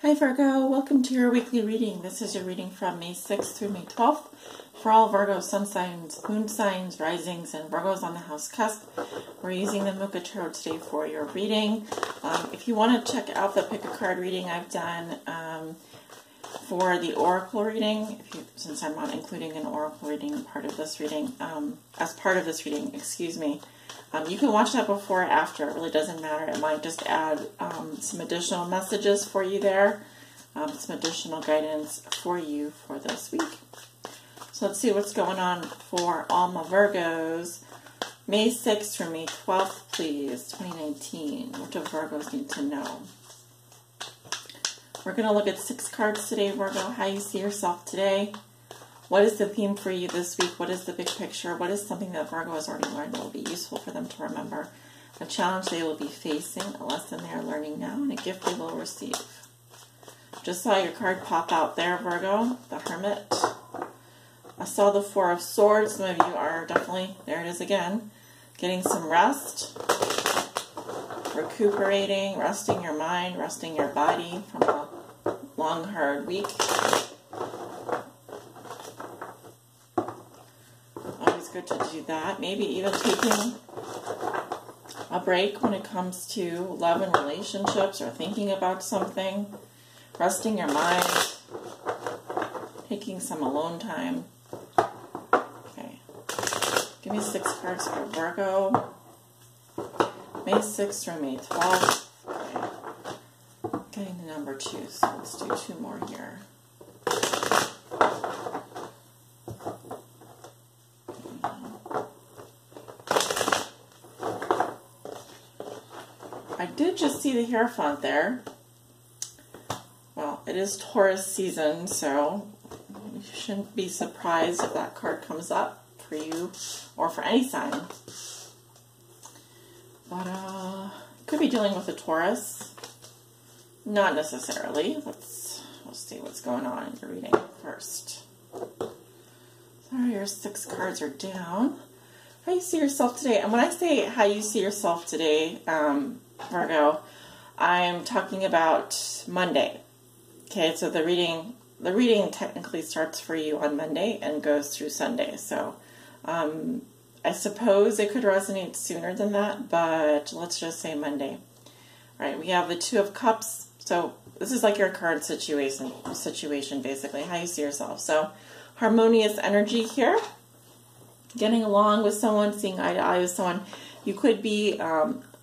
Hi Virgo, welcome to your weekly reading. This is your reading from May 6th through May 12th for all Virgo sun signs, moon signs, risings, and Virgos on the house cusp. We're using the Mucha tarot today for your reading. If you want to check out the pick a card reading I've done for the oracle reading, since I'm not including an oracle reading as part of this reading, you can watch that before or after. It really doesn't matter. It might just add some additional messages for you there, some additional guidance for you for this week. So let's see what's going on for all my Virgos. May 6th through May 12th, please, 2019. What do Virgos need to know? We're going to look at 6 cards today, Virgo. How you see yourself today. What is the theme for you this week? What is the big picture? What is something that Virgo has already learned that will be useful for them to remember? A challenge they will be facing, a lesson they are learning now, and a gift they will receive. Just saw your card pop out there, Virgo, the Hermit. I saw the Four of Swords. Some of you are definitely, there it is again, getting some rest, recuperating, resting your mind, resting your body from a long, hard week. Good to do that. Maybe even taking a break when it comes to love and relationships or thinking about something, resting your mind, taking some alone time. Okay. Give me 6 cards for Virgo. May 6th through May 12th. Okay. Getting the number 2, so let's do 2 more here. I did just see the Hierophant there. Well, it is Taurus season, so you shouldn't be surprised if that card comes up for you or for any sign. But could be dealing with a Taurus. Not necessarily. We'll see what's going on in your reading first. So your 6 cards are down. How you see yourself today? And when I say how you see yourself today, Virgo, I'm talking about Monday. Okay, so the reading technically starts for you on Monday and goes through Sunday. So I suppose it could resonate sooner than that, but let's just say Monday. All right, we have the Two of Cups. So this is like your card situation basically, how you see yourself. So harmonious energy here. Getting along with someone, seeing eye to eye with someone. You could be,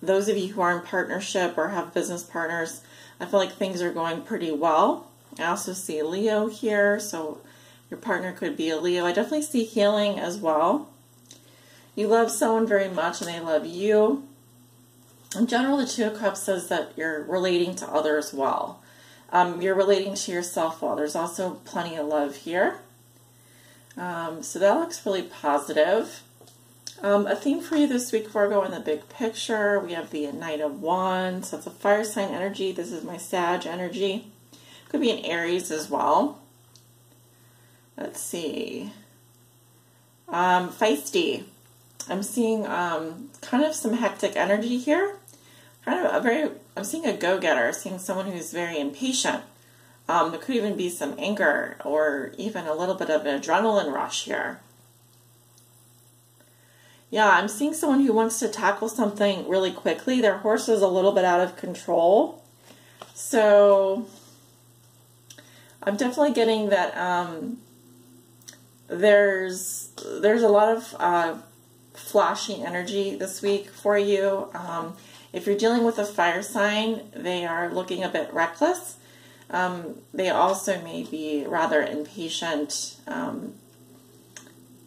those of you who are in partnership or have business partners, I feel like things are going pretty well. I also see Leo here, so your partner could be a Leo. I definitely see healing as well. You love someone very much and they love you. In general, the Two of Cups says that you're relating to others well. You're relating to yourself well. There's also plenty of love here. So that looks really positive. A theme for you this week, Virgo, in the big picture, we have the Knight of Wands. So it's a fire sign energy. This is my Sag energy. Could be an Aries as well. Let's see. Feisty. I'm seeing kind of some hectic energy here. I'm seeing a go-getter, seeing someone who's very impatient. There could even be some anger or even a little bit of an adrenaline rush here. Yeah, I'm seeing someone who wants to tackle something really quickly. Their horse is a little bit out of control. So I'm definitely getting that there's a lot of flashy energy this week for you. If you're dealing with a fire sign, they are looking a bit reckless. They also may be rather impatient,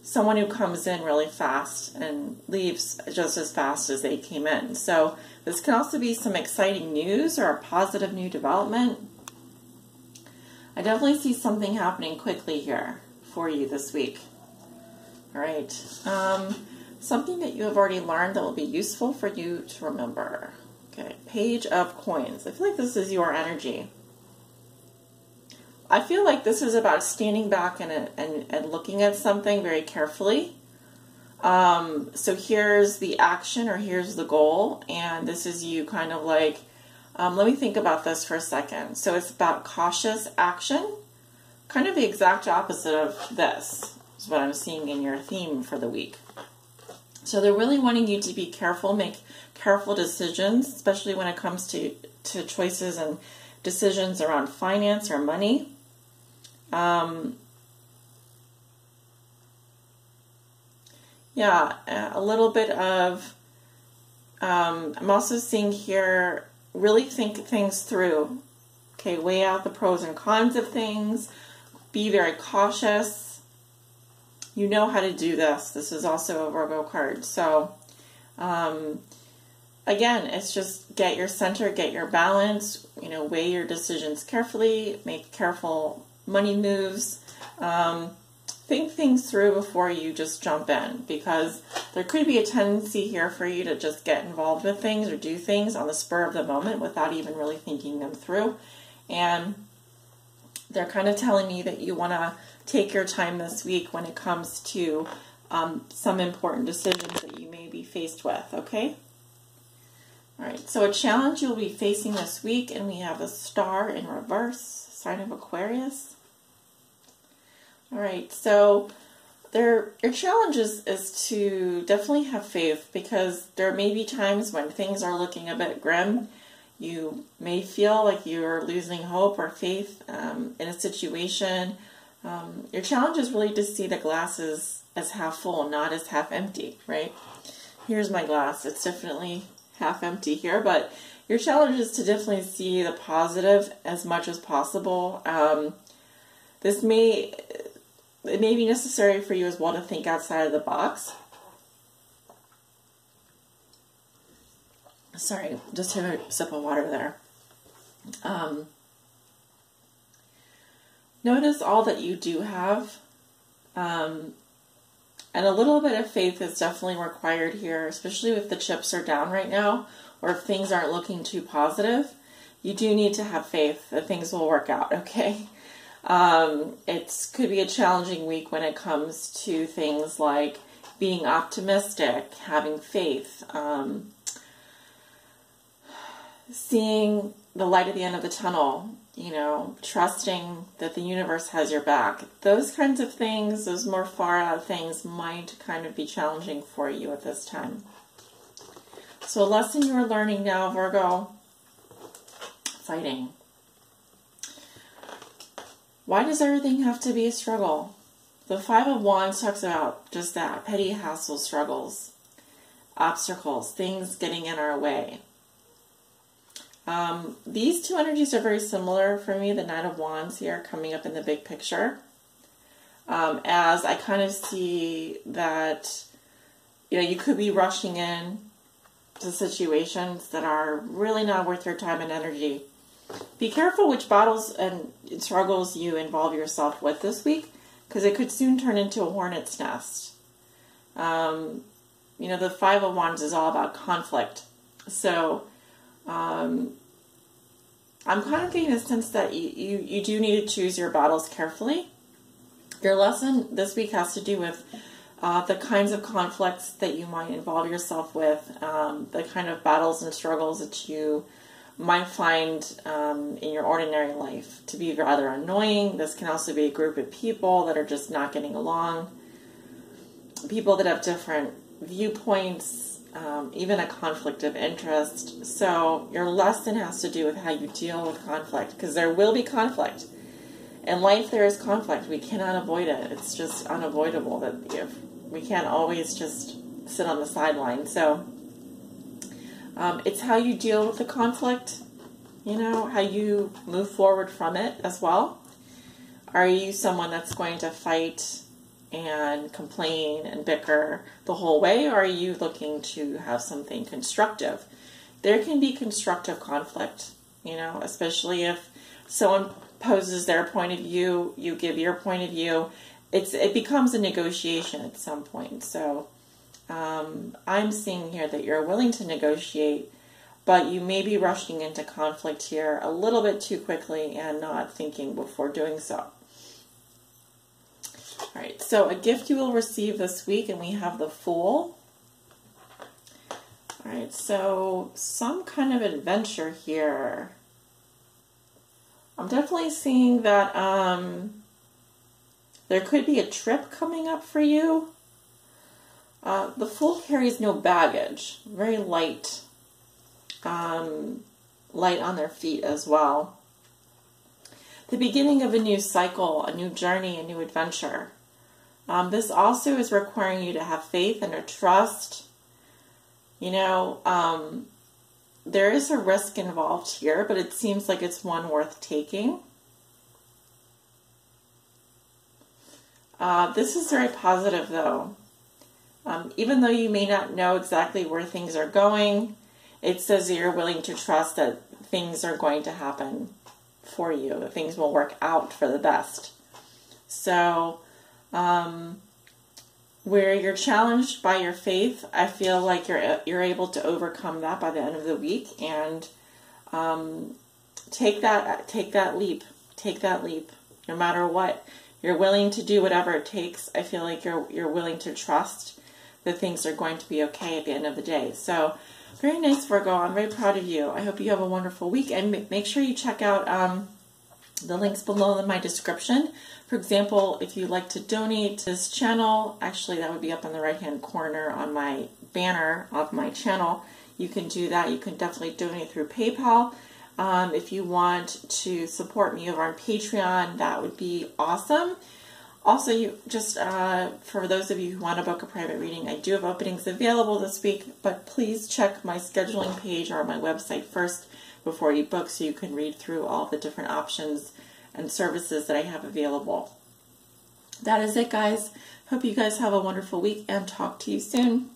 someone who comes in really fast and leaves just as fast as they came in. So this can also be some exciting news or a positive new development. I definitely see something happening quickly here for you this week. All right. Something that you have already learned that will be useful for you to remember. Okay, Page of Coins. I feel like this is your energy. I feel like this is about standing back and looking at something very carefully. So here's the action or here's the goal, and this is you kind of like Let me think about this for a second. So it's about cautious action, kind of the exact opposite of this is what I'm seeing in your theme for the week. So they're really wanting you to be careful, make careful decisions, especially when it comes to choices and decisions around finance or money. Yeah, a little bit of, I'm also seeing here, really think things through. Okay, weigh out the pros and cons of things. Be very cautious. You know how to do this. This is also a Virgo card. So, again, it's just get your center, get your balance, weigh your decisions carefully, make careful money moves. Think things through before you just jump in, because there could be a tendency here for you to just get involved with things or do things on the spur of the moment without even really thinking them through. And they're kind of telling me that you want to take your time this week when it comes to some important decisions that you may be faced with, okay? All right, so a challenge you'll be facing this week, and we have a star in reverse, sign of Aquarius. All right, so your challenge is to definitely have faith, because there may be times when things are looking a bit grim. You may feel like you're losing hope or faith in a situation. Your challenge is really to see the glass as half full, not as half empty, right? Here's my glass. It's definitely half empty here, but your challenge is to definitely see the positive as much as possible. It may be necessary for you as well to think outside of the box. Sorry, just have a sip of water there. Notice all that you do have. And a little bit of faith is definitely required here, especially if the chips are down right now, or if things aren't looking too positive. You do need to have faith that things will work out, okay? It could be a challenging week when it comes to things like being optimistic, having faith, seeing the light at the end of the tunnel, trusting that the universe has your back. Those kinds of things, those more far out things, might kind of be challenging for you at this time. So a lesson you're learning now, Virgo, fighting. Why does everything have to be a struggle? The Five of Wands talks about just that, petty hassle, struggles, obstacles, things getting in our way. These two energies are very similar for me, the Knight of Wands here coming up in the big picture. As I kind of see that, you could be rushing in to situations that are really not worth your time and energy. Be careful which battles and struggles you involve yourself with this week, because it could soon turn into a hornet's nest. The Five of Wands is all about conflict. So, I'm kind of getting a sense that you do need to choose your battles carefully. Your lesson this week has to do with the kinds of conflicts that you might involve yourself with, the kind of battles and struggles that you might find in your ordinary life to be rather annoying. This can also be a group of people that are just not getting along, people that have different viewpoints, even a conflict of interest. So your lesson has to do with how you deal with conflict, because there will be conflict. In life there is conflict. We cannot avoid it. It's just unavoidable that we can't always just sit on the sideline. So it's how you deal with the conflict, how you move forward from it as well. Are you someone that's going to fight and complain and bicker the whole way, or are you looking to have something constructive? There can be constructive conflict, especially if someone poses their point of view, you give your point of view. It becomes a negotiation at some point. So I'm seeing here that you're willing to negotiate, but you may be rushing into conflict here a little bit too quickly and not thinking before doing so. All right, so a gift you will receive this week, and we have the Fool. All All right, so some kind of adventure here. I'm definitely seeing that there could be a trip coming up for you. The Fool carries no baggage, very light, light on their feet as well. The beginning of a new cycle, a new journey, a new adventure. This also is requiring you to have faith and a trust. You know, there is a risk involved here, but it seems like it's one worth taking. This is very positive, though. Even though you may not know exactly where things are going, it says that you're willing to trust that things are going to happen for you, that things will work out for the best. So, where you're challenged by your faith, I feel like you're able to overcome that by the end of the week, and take that leap, no matter what. You're willing to do whatever it takes. I feel like you're willing to trust that things are going to be okay at the end of the day. So, very nice, Virgo. I'm very proud of you. I hope you have a wonderful week, and make sure you check out the links below in my description. For example, if you'd like to donate to this channel, actually that would be up in the right-hand corner on my banner of my channel. You can do that. You can definitely donate through PayPal. If you want to support me over on Patreon, that would be awesome. Also, for those of you who want to book a private reading, I do have openings available this week, but please check my scheduling page or my website first before you book, so you can read through all the different options and services that I have available. That is it, guys. Hope you guys have a wonderful week, and talk to you soon.